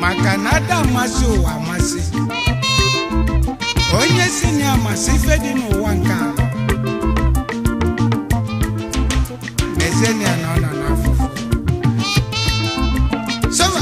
maka na ada amasị ụwa amasị onye si na amasị ife dị n'ụwa nke a ezenia na ọ nọ n'afụfụ sọba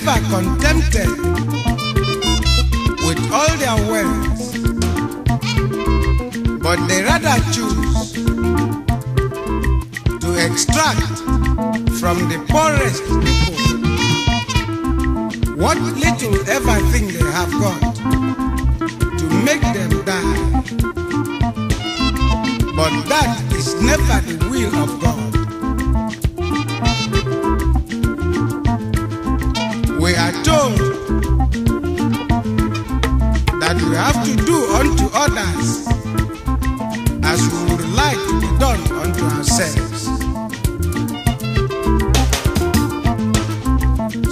never contented with all their wealth, but they rather choose to extract from the poorest people what little ever thing they have got to make them die. But that is never the will of God. We are told that we have to do unto others as we would like to be done unto ourselves.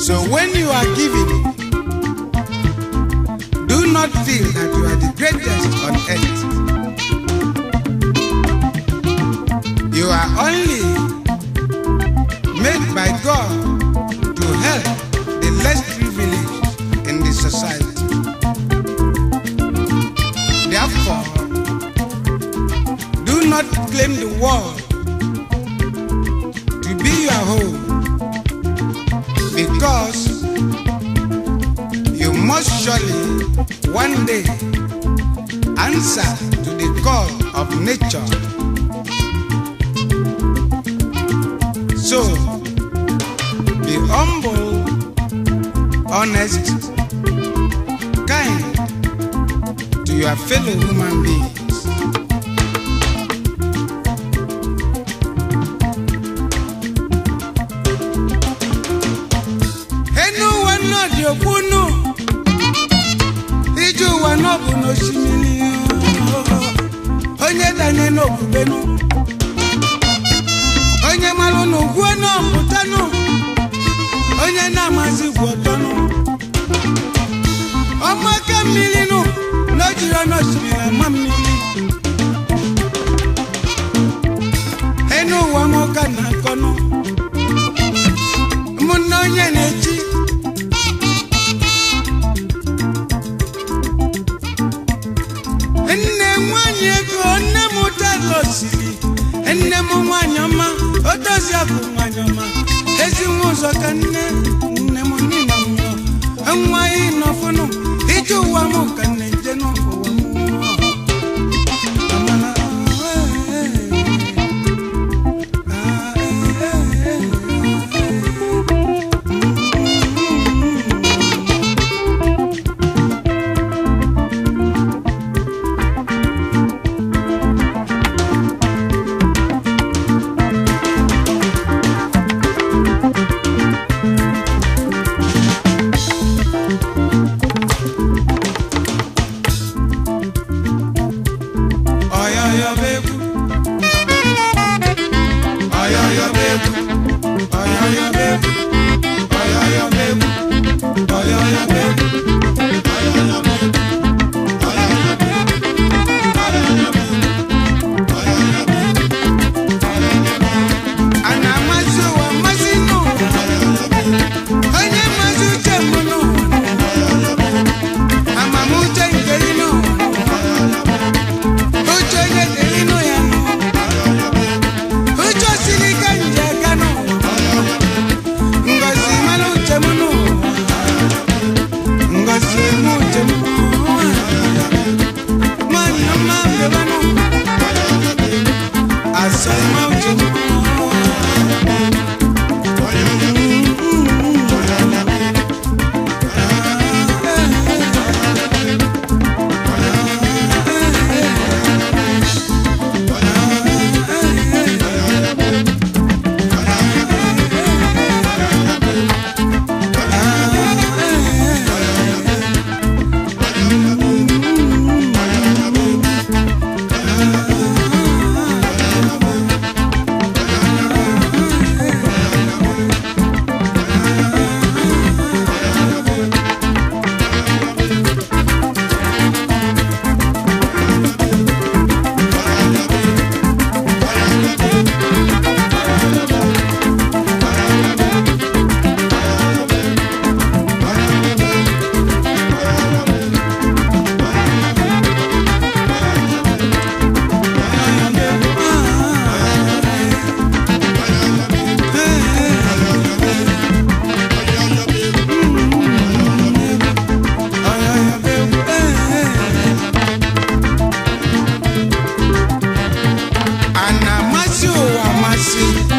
So when you are giving, do not feel that you are the greatest on earth. You are only made by God to help the less privileged in the society. Therefore, do not claim the world to be your home, because you must surely one day answer to the call of nature. So, be humble, honest, kind to your fellow human beings. Yobuno iju wa no bu no shimili onye danye no bubenu onye malu no gwo no putanu onye na mazi gwotonu omo ka mili no no jiro no shimili mamili enu wa mo ka na kono munno nye nechi enne mu mwanyama otozia ku mwanyama ezi muzo kanne nne mu nina mu anwa ino funu iju wa mu kanne jeno wa mu amana amasi